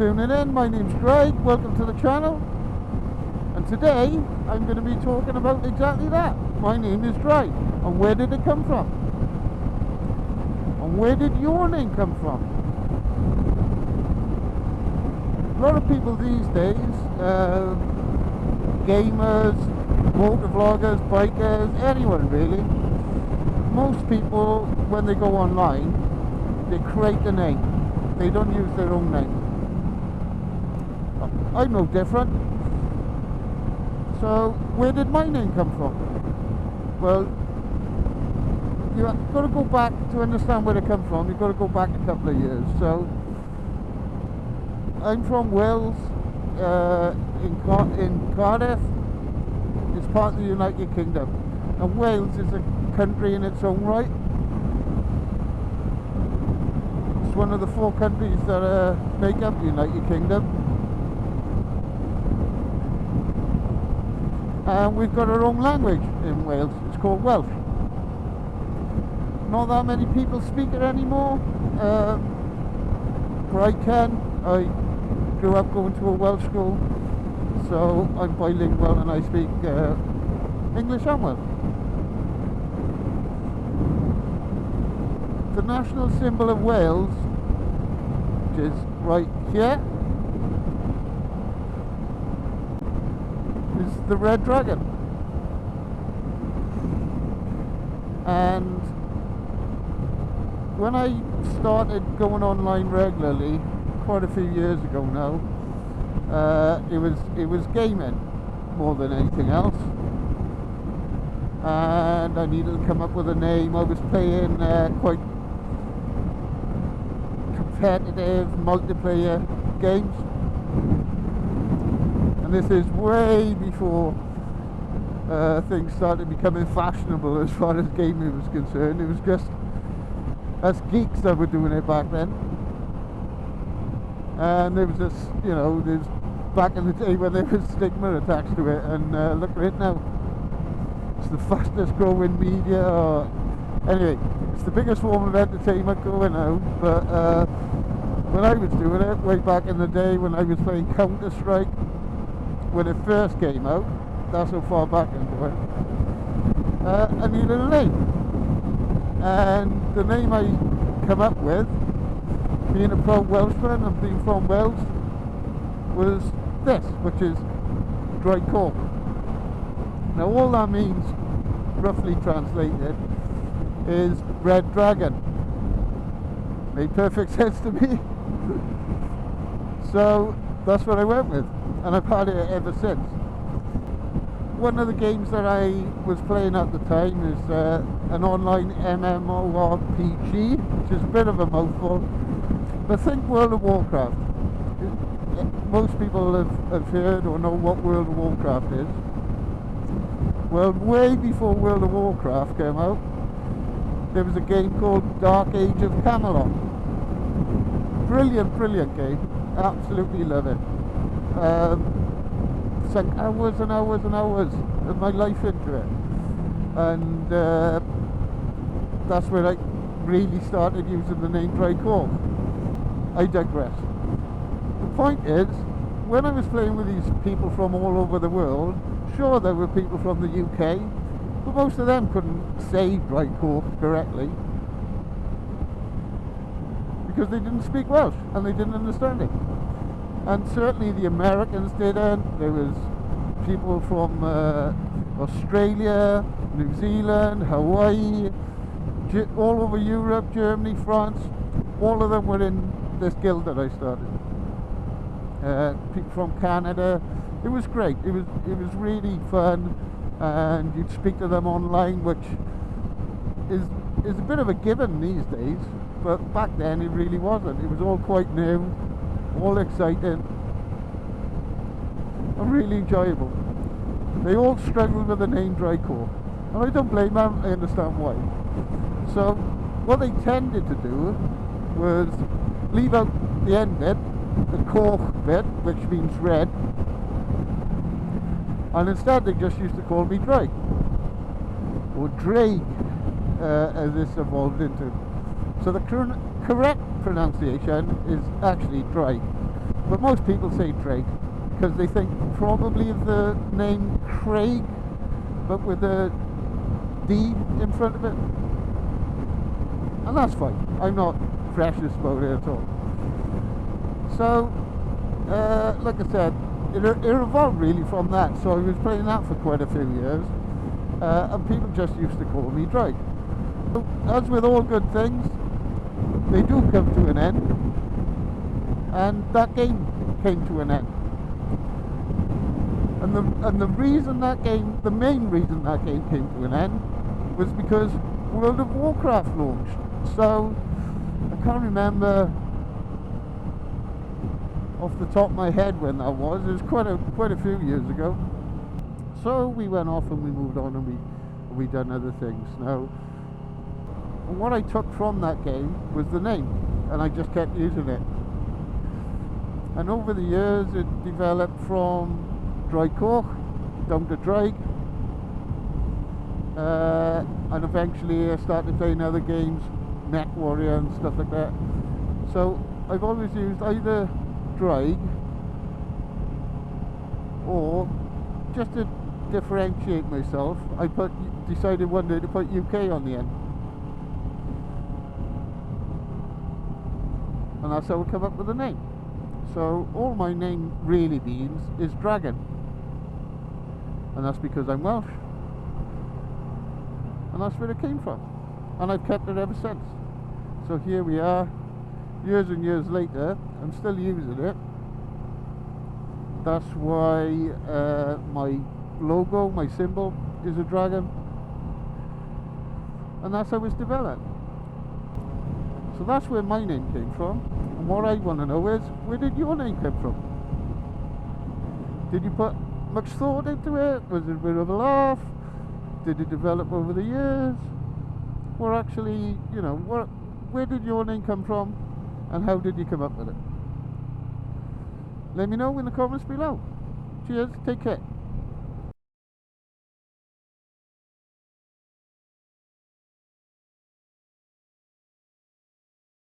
tuning in. My name's Draig, welcome to the channel. And today I'm going to be talking about exactly that. My name is Draig. And where did it come from? And where did your name come from? A lot of people these days, gamers, motor vloggers, bikers, anyone really, most people when they go online, they create a name. They don't use their own name. I'm no different. So where did my name come from? Well, you've got to go back to understand where it come from. You've got to go back a couple of years. So I'm from Wales, in Cardiff. It's part of the United Kingdom. And Wales is a country in its own right. It's one of the 4 countries that make up the United Kingdom. And we've got our own language in Wales. It's called Welsh. Not that many people speak it anymore. But I can. I grew up going to a Welsh school, so I'm bilingual and I speak English and Welsh. The national symbol of Wales, which is right here, is the red dragon. And when I started going online regularly, quite a few years ago now, it was gaming more than anything else, and I needed to come up with a name. I was playing quite competitive multiplayer games, and this is way before things started becoming fashionable as far as gaming was concerned. It was just us geeks that were doing it back then. And there was this, there's back in the day when there was stigma attached to it, and look at it now. It's the fastest growing media. Anyway, it's the biggest form of entertainment going now. But when I was doing it, way back in the day when I was playing Counter-Strike, when it first came out, that's how far back I'm going, I needed a name. And the name I come up with, being a proud Welshman and being from Wales, was this, which is DraigUK. Now all that means, roughly translated, is red dragon. Made perfect sense to me. So that's what I went with, and I've had it ever since. One of the games that I was playing at the time is an online MMORPG, which is a bit of a mouthful, but think World of Warcraft. Most people have heard or know what World of Warcraft is. Well, way before World of Warcraft came out, there was a game called Dark Age of Camelot. Brilliant, brilliant game. Absolutely love it. Sunk hours and hours and hours of my life into it. And that's where I really started using the name DraigUK. I digress. The point is, when I was playing with these people from all over the world, sure there were people from the UK, but most of them couldn't say DraigUK correctly because they didn't speak Welsh and they didn't understand it. And certainly the Americans didn't. There was people from Australia, New Zealand, Hawaii, all over Europe, Germany, France. All of them were in this guild that I started. People from Canada. It was great. It was really fun, and you'd speak to them online, which is a bit of a given these days. But back then it really wasn't. It was all quite new, all exciting, and really enjoyable. They all struggled with the name DraigUK, and I don't blame them. I understand why. So what they tended to do was leave out the end bit, the cork bit, which means red, and instead they just used to call me Draig, or Draig, as this evolved into. So the correct pronunciation is actually Draig. but most people say Draig because they think probably of the name Craig, but with a D in front of it, and that's fine. I'm not precious about it at all. So, like I said, it evolved really from that. So I was playing that for quite a few years, and people just used to call me Draig. So, as with all good things, they do come to an end, and that game came to an end. And the reason that game, the main reason that game came to an end, was because World of Warcraft launched. So I can't remember off the top of my head when that was. It was quite a few years ago. So we went off and we moved on, and we done other things. Now, what I took from that game was the name, and I just kept using it. And over the years, it developed from DraigUK down to Draig, and eventually I started playing other games, Mech Warrior and stuff like that. So I've always used either Draig, or just to differentiate myself, I decided one day to put UK on the end, and that's how I come up with the name. So all my name really means is dragon, and that's because I'm Welsh, and that's where it came from, and I've kept it ever since. So here we are, years and years later, I'm still using it. That's why my logo, my symbol, is a dragon, and that's how it's developed. So that's where my name came from. And what I want to know is, where did your name come from? Did you put much thought into it? Was it a bit of a laugh? Did it develop over the years? Or actually, you know, where did your name come from, and how did you come up with it? Let me know in the comments below. Cheers, take care.